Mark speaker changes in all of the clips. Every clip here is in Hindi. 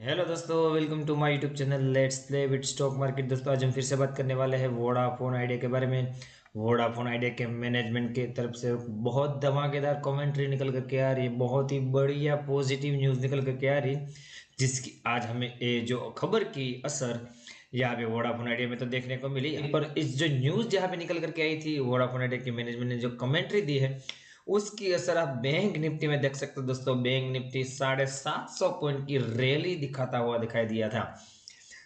Speaker 1: हेलो दोस्तों, welcome to my YouTube channel let's play with stock market. दोस्तों आज हम फिर से बात करने वाले हैं वोडाफोन आइडिया के बारे में। वोडाफोन आइडिया के मैनेजमेंट की तरफ से बहुत धमाकेदार कमेंट्री निकल करके आ रही है, बहुत ही बढ़िया पॉजिटिव न्यूज़ निकल करके आ रही है, जिसकी आज हमें ये जो खबर की असर यहाँ पे वोडाफोन आइडिया में तो देखने को मिली। पर इस जो न्यूज़ यहाँ पे निकल करके आई थी, वोडाफोन आइडिया की मैनेजमेंट ने जो कमेंट्री दी है उसकी असर आप बैंक निफ्टी में देख सकते हो। दोस्तों बैंक निफ्टी 750 पॉइंट की रैली दिखाता हुआ दिखाई दिया था।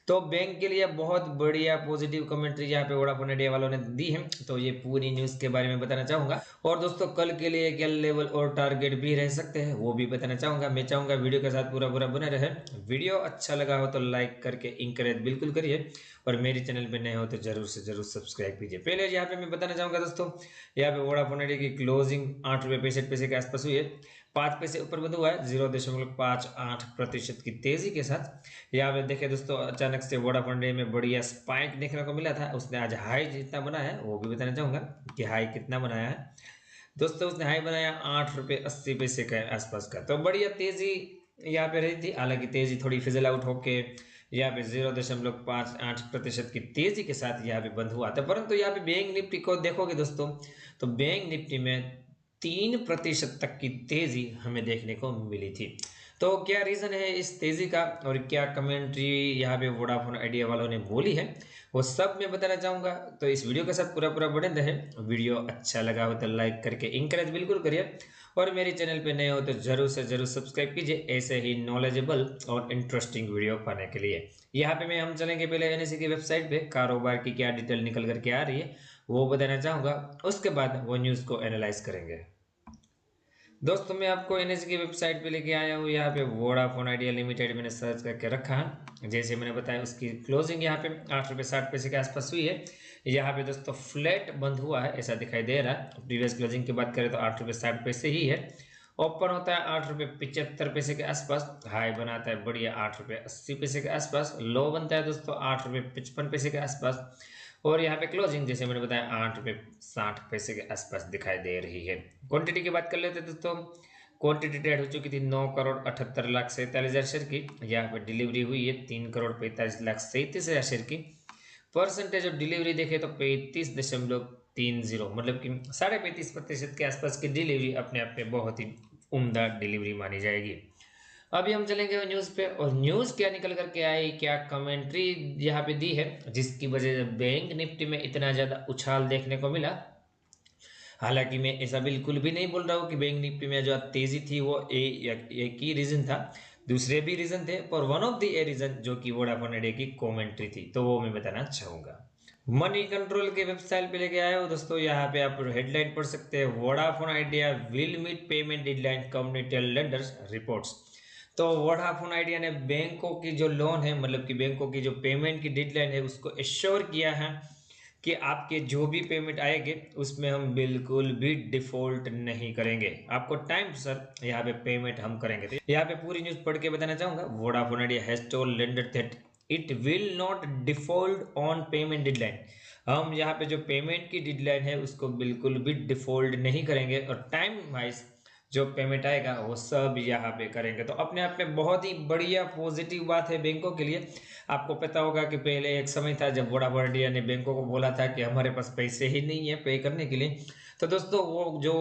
Speaker 1: तो बैंक के लिए बहुत बढ़िया पॉजिटिव कमेंट्री यहाँ पे वोडाफोन आइडिया वालों ने दी है, तो ये पूरी न्यूज़ के बारे में बताना चाहूंगा। और दोस्तों कल के लिए क्या लेवल और टारगेट भी रह सकते हैं वो भी बताना चाहूंगा। मैं चाहूंगा वीडियो के साथ पूरा पूरा बने रहे। वीडियो अच्छा लगा हो तो लाइक करके इंकरेज बिल्कुल करिए, और मेरे चैनल पे नए हो तो जरूर से जरूर सब्सक्राइब कीजिए। पहले यहाँ पे मैं बताना चाहूंगा दोस्तों, यहाँ पे वोडाफोन आइडिया की क्लोजिंग 8 रुपये 65 पैसे के आसपास हुई है। 5 पैसे ऊपर बंद हुआ है 0.58% की तेजी के साथ। यहाँ पे देखे दोस्तों, अचानक से वोडाफोन आइडिया में बढ़िया स्पाइक देखने को मिला था। उसने आज हाई जितना बनाया है वो भी बताना चाहूंगा कि हाई कितना बनाया है। दोस्तों उसने हाई बनाया 8 रुपये 80 पैसे के आसपास का, तो बढ़िया तेजी यहाँ पे रही थी। हालांकि तेजी थोड़ी फिजल आउट होके यहाँ पे 0.58% की तेजी के साथ यहाँ पे बंद हुआ था। परंतु यहाँ पे बैंक निफ्टी को देखोगे दोस्तों, तो बैंक निफ्टी में 3% तक की तेजी हमें देखने को मिली थी। तो क्या रीजन है इस तेजी का और क्या कमेंट्री यहाँ पे वोडाफोन आइडिया वालों ने बोली है वो सब मैं बताना चाहूंगा। तो इस वीडियो के साथ पूरा पूरा बने रहे। वीडियो अच्छा लगा हो तो लाइक करके इंकरेज बिल्कुल करिए, और मेरे चैनल पे नए हो तो जरूर से जरूर सब्सक्राइब कीजिए ऐसे ही नॉलेजेबल और इंटरेस्टिंग वीडियो पाने के लिए। यहाँ पे हम चलेंगे पहले एनएससी की वेबसाइट पे, कारोबार की क्या डिटेल निकल करके आ रही है वो बताना चाहूंगा। उसके बाद वो न्यूज़ को एनालाइज करेंगे। दोस्तों मैं आपको एनएससी की वेबसाइट पे लेके आया हूँ। यहाँ पे वोडाफोन आइडिया लिमिटेड मैंने सर्च करके रखा है। जैसे मैंने बताया उसकी क्लोजिंग यहाँ पे 8 रुपये 60 पैसे के आसपास हुई है। यहाँ पे दोस्तों फ्लैट बंद हुआ है ऐसा दिखाई दे रहा है। प्रीवियस क्लोजिंग की बात करें तो 8 रुपये 60 पैसे ही है। ओपन होता है 8 रुपये 75 पैसे के आसपास, हाई बनाता है बढ़िया 8 रुपये 80 पैसे के आसपास, लो बनता है दोस्तों 8 रुपये 55 पैसे के आसपास। और यहाँ पे क्लोजिंग जैसे मैंने बताया 8 रुपये 60 पैसे के आसपास दिखाई दे रही है। क्वांटिटी की बात कर लेते हैं दोस्तों, क्वांटिटी ट्रेड हो चुकी थी 9,78,47,000 शेयर की। यहाँ पे डिलीवरी हुई है 3,45,37,000 शेयर की। परसेंटेज ऑफ डिलीवरी देखे तो 35.30, मतलब कि 35.5% के आसपास की डिलीवरी अपने आप में बहुत ही उम्दा डिलीवरी मानी जाएगी। अभी हम चलेंगे न्यूज़ पे, और न्यूज़ क्या निकल करके आई, क्या कमेंट्री यहाँ पे दी है जिसकी वजह से बैंक निफ्टी में इतना ज़्यादा उछाल देखने को मिला। हालांकि मैं ऐसा बिल्कुल भी नहीं बोल रहा हूँ कि बैंक निफ्टी में जो तेजी थी वो एक ही रीजन था, दूसरे भी रीजन थे, पर one of the a reason जो कि वोडाफोन आइडिया की कमेंट्री थी तो वो मैं बताना चाहूंगा। मनी कंट्रोल के वेबसाइट पे लेके आए हो दोस्तों। यहाँ पे आप हेडलाइन पढ़ सकते हैं, Vodafone Idea will meet payment deadline community lenders reports. तो वोडाफोन आइडिया ने बैंकों की जो लोन है, मतलब कि बैंकों की जो पेमेंट की डेडलाइन है उसको एश्योर किया है कि आपके जो भी पेमेंट आएंगे उसमें हम बिल्कुल भी डिफॉल्ट नहीं करेंगे, आपको टाइम सर यहाँ पे पेमेंट हम करेंगे। तो यहाँ पे पूरी न्यूज पढ़ के बताना चाहूंगा। Vodafone idea has told lender that it will not default on payment deadline. हम यहाँ पे जो पेमेंट की डेडलाइन है उसको बिल्कुल भी डिफॉल्ट नहीं करेंगे, और टाइम वाइज जो पेमेंट आएगा वो सब यहाँ पे करेंगे। तो अपने आप में बहुत ही बढ़िया पॉजिटिव बात है बैंकों के लिए। आपको पता होगा कि पहले एक समय था जब वोडाफोन आइडिया ने बैंकों को बोला था कि हमारे पास पैसे ही नहीं है पे करने के लिए। तो दोस्तों वो जो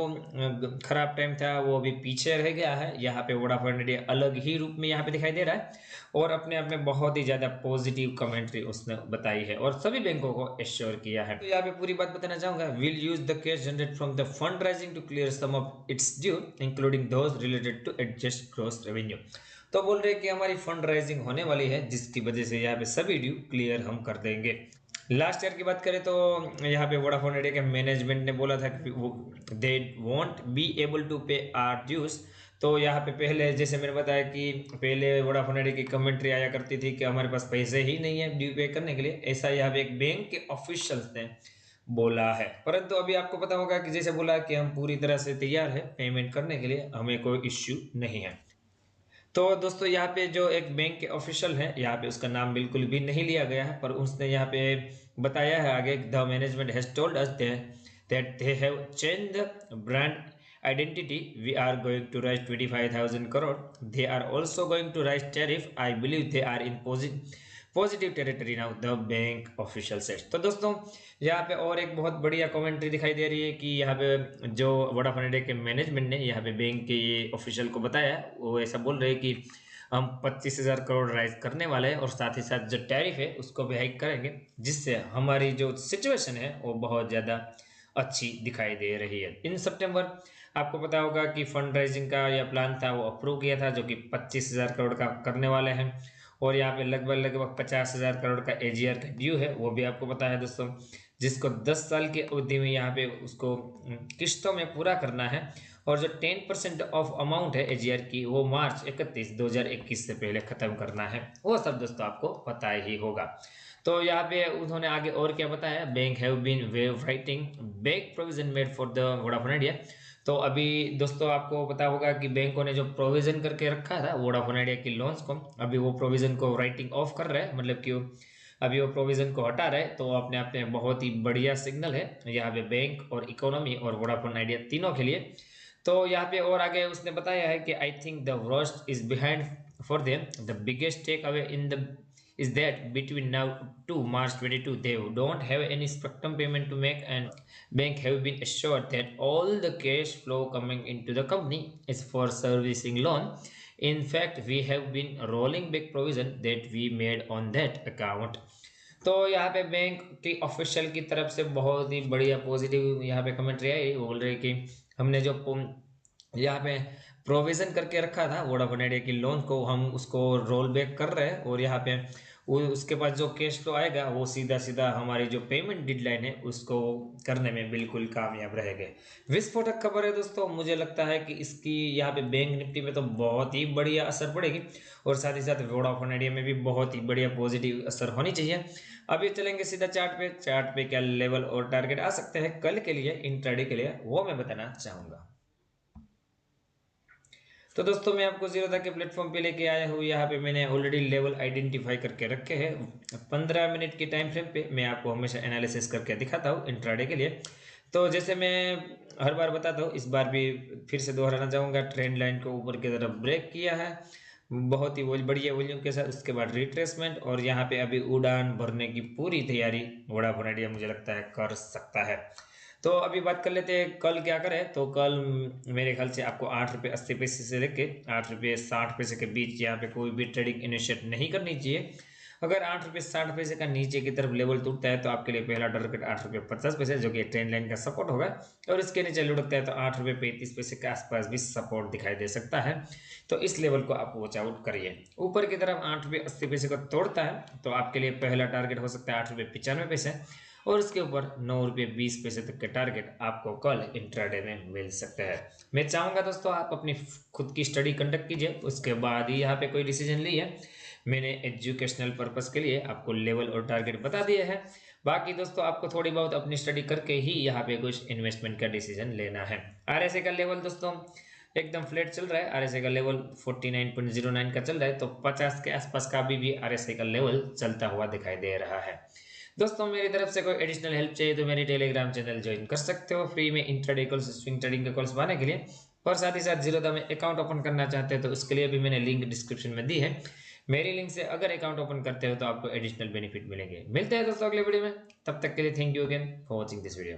Speaker 1: खराब टाइम था वो अभी पीछे रह गया है। यहाँ पे वोडाफोन आइडिया अलग ही रूप में यहाँ पे दिखाई दे रहा है, और अपने आप में बहुत ही ज्यादा पॉजिटिव कमेंट्री उसने बताई है और सभी बैंकों को एश्योर किया है। तो यहाँ पे पूरी बात बताना चाहूंगा। Will use the cash generate from the fund raising to clear some of its due including those related to adjust gross revenue. तो बोल रहे हैं कि हमारी फंड राइजिंग होने वाली है जिसकी वजह से यहाँ पे सभी ड्यू क्लियर हम कर देंगे। लास्ट ईयर की बात करें तो यहाँ पे वोडाफोन आइडिया के मैनेजमेंट ने बोला था कि they won't be able to pay our dues. तो यहाँ पे पहले जैसे मैंने बताया कि पहले वोडाफोन आइडिया की कमेंट्री आया करती थी कि हमारे पास पैसे ही नहीं है ड्यू पे करने के लिए, ऐसा यहाँ पे एक बैंक के ऑफिशियल्स ने बोला है। परंतु अभी आपको पता होगा कि जैसे बोला कि हम पूरी तरह से तैयार है पेमेंट करने के लिए, हमें कोई इश्यू नहीं है। तो दोस्तों यहाँ पे जो एक बैंक के ऑफिशियल है, यहाँ पे उसका नाम बिल्कुल भी नहीं लिया गया है, पर उसने यहाँ पे बताया है आगे, the management has told us that they have change the brand identity. We are going to raise 25,000 crore. They are also going to raise tariff. I believe they are in positive territory now, the bank official sets. तो दोस्तों यहाँ पे और एक बहुत बढ़िया कमेंट्री दिखाई दे रही है कि यहाँ पे जो वोडाफोन आइडिया के मैनेजमेंट ने यहाँ पे बैंक के ये ऑफिशियल को बताया, वो ऐसा बोल रहे हैं कि हम 25,000 करोड़ राइज करने वाले हैं और साथ ही साथ जो टैरिफ है उसको भी हाइक करेंगे, जिससे हमारी जो सिचुएशन है वो बहुत ज़्यादा अच्छी दिखाई दे रही है। इन सितंबर आपको पता होगा कि फंड राइजिंग का यह प्लान था, वो अप्रूव किया था, जो कि 25,000 करोड़ का करने वाले हैं। और यहाँ पे लगभग 50,000 करोड़ का एजीआर का ड्यू है, वो भी आपको पता है दोस्तों, जिसको 10 साल की अवधि में यहाँ पे उसको किस्तों में पूरा करना है। और जो 10% ऑफ अमाउंट है एजीआर की, वो मार्च 31 2021 से पहले खत्म करना है। वो सब दोस्तों आपको पता ही होगा। तो यहाँ पे उन्होंने आगे और क्या बताया, bank have been wave writing back provision made for the Vodafone Idea. तो अभी दोस्तों आपको पता होगा कि बैंकों ने जो प्रोविजन करके रखा था वोडाफोन आइडिया की लोन्स को, अभी वो प्रोविजन को राइटिंग ऑफ कर रहे हैं, मतलब कि अभी वो प्रोविजन को हटा रहे। तो अपने आप में बहुत ही बढ़िया सिग्नल है यहाँ पे बैंक और इकोनॉमी और वोडाफोन आइडिया तीनों के लिए। तो यहाँ पे और आगे उसने बताया है कि I think the worst is behind for them, the biggest take away in the is that between now to March 22 they don't have any spectrum payment to make, and bank have been assured that all the cash flow coming into the company is for servicing loan. In fact we have been rolling back provision that we made on that account. तो यहाँ पे बैंक की ऑफिशियल की तरफ से बहुत ही बढ़िया पॉजिटिव यहाँ पे कमेंट्री आई, बोल रहे कि हमने जो यहाँ पे प्रोविजन करके रखा था वोडाफोन आइडिया की लोन को, हम उसको रोल बैक कर रहे हैं और यहाँ पे उसके बाद जो कैश फ्लो आएगा वो सीधा सीधा हमारी जो पेमेंट डेडलाइन है उसको करने में बिल्कुल कामयाब रहेंगे। विस्फोटक खबर है दोस्तों, मुझे लगता है कि इसकी यहाँ पे बैंक निफ्टी में तो बहुत ही बढ़िया असर पड़ेगी और साथ ही साथ वोडाफोन आइडिया में भी बहुत ही बढ़िया पॉजिटिव असर होनी चाहिए। अभी चलेंगे सीधा चार्ट पे क्या लेवल और टारगेट आ सकते हैं कल के लिए इंट्राडे के लिए, वो मैं बताना चाहूंगा। तो दोस्तों मैं आपको जीरोधा के प्लेटफॉर्म पे लेके आया हूँ। यहाँ पे मैंने ऑलरेडी लेवल आइडेंटिफाई करके रखे हैं। 15 मिनट की टाइम फ्रेम पे मैं आपको हमेशा एनालिसिस करके दिखाता हूँ इंट्राडे के लिए। तो जैसे मैं हर बार बताता हूँ, इस बार भी फिर से दोहराना चाहूँगा, ट्रेंड लाइन को ऊपर की तरफ ब्रेक किया है बहुत ही बढ़िया वॉल्यूम के साथ, उसके बाद रिट्रेसमेंट और यहाँ पे अभी उड़ान भरने की पूरी तैयारी वोडाफोन आइडिया मुझे लगता है कर सकता है। तो अभी बात कर लेते हैं कल क्या करें। तो कल मेरे ख्याल से आपको 8 रुपये 80 पैसे से लेके 8 रुपये 60 पैसे के बीच यहाँ पे कोई भी ट्रेडिंग इनिशिएट नहीं करनी चाहिए। अगर 8 रुपये 60 पैसे का नीचे की तरफ लेवल टूटता है तो आपके लिए पहला टारगेट 8 रुपये 50 पैसे, जो कि ट्रेंड लाइन का सपोर्ट होगा, और इसके नीचे लुढ़कता है तो 8 रुपये 35 पैसे के आसपास भी सपोर्ट दिखाई दे सकता है। तो इस लेवल को आप वॉच आउट करिए। ऊपर की तरफ 8 रुपये 80 पैसे को तोड़ता है तो आपके लिए पहला टारगेट हो सकता है 8 रुपये 95 पैसे, और उसके ऊपर 9 रुपये 20 पैसे तक के टारगेट आपको कल इंट्राडे में मिल सकते हैं। मैं चाहूँगा दोस्तों आप अपनी खुद की स्टडी कंडक्ट कीजिए, उसके बाद ही यहाँ पे कोई डिसीजन लीजिए। मैंने एजुकेशनल पर्पस के लिए आपको लेवल और टारगेट बता दिए हैं। बाकी दोस्तों आपको थोड़ी बहुत अपनी स्टडी करके ही यहाँ पे कुछ इन्वेस्टमेंट का डिसीजन लेना है। आरएसआई का लेवल दोस्तों एकदम फ्लैट चल रहा है। आरएसआई का लेवल 49.09 का चल रहा है, तो 50 के आसपास का भी आरएसआई का लेवल चलता हुआ दिखाई दे रहा है। दोस्तों मेरी तरफ से कोई एडिशनल हेल्प चाहिए तो मेरी टेलीग्राम चैनल ज्वाइन कर सकते हो फ्री में इंट्राडे कॉल्स स्विंग ट्रेडिंग के कॉल्स पाने के लिए। और साथ ही साथ जीरोधा में अकाउंट ओपन करना चाहते हैं तो उसके लिए भी मैंने लिंक डिस्क्रिप्शन में दी है। मेरी लिंक से अगर अकाउंट ओपन करते हो तो आपको एडिशनल बेनिफिट मिलेंगे। मिलते हैं दोस्तों अगले वीडियो में, तब तक के लिए thank you again for watching this video.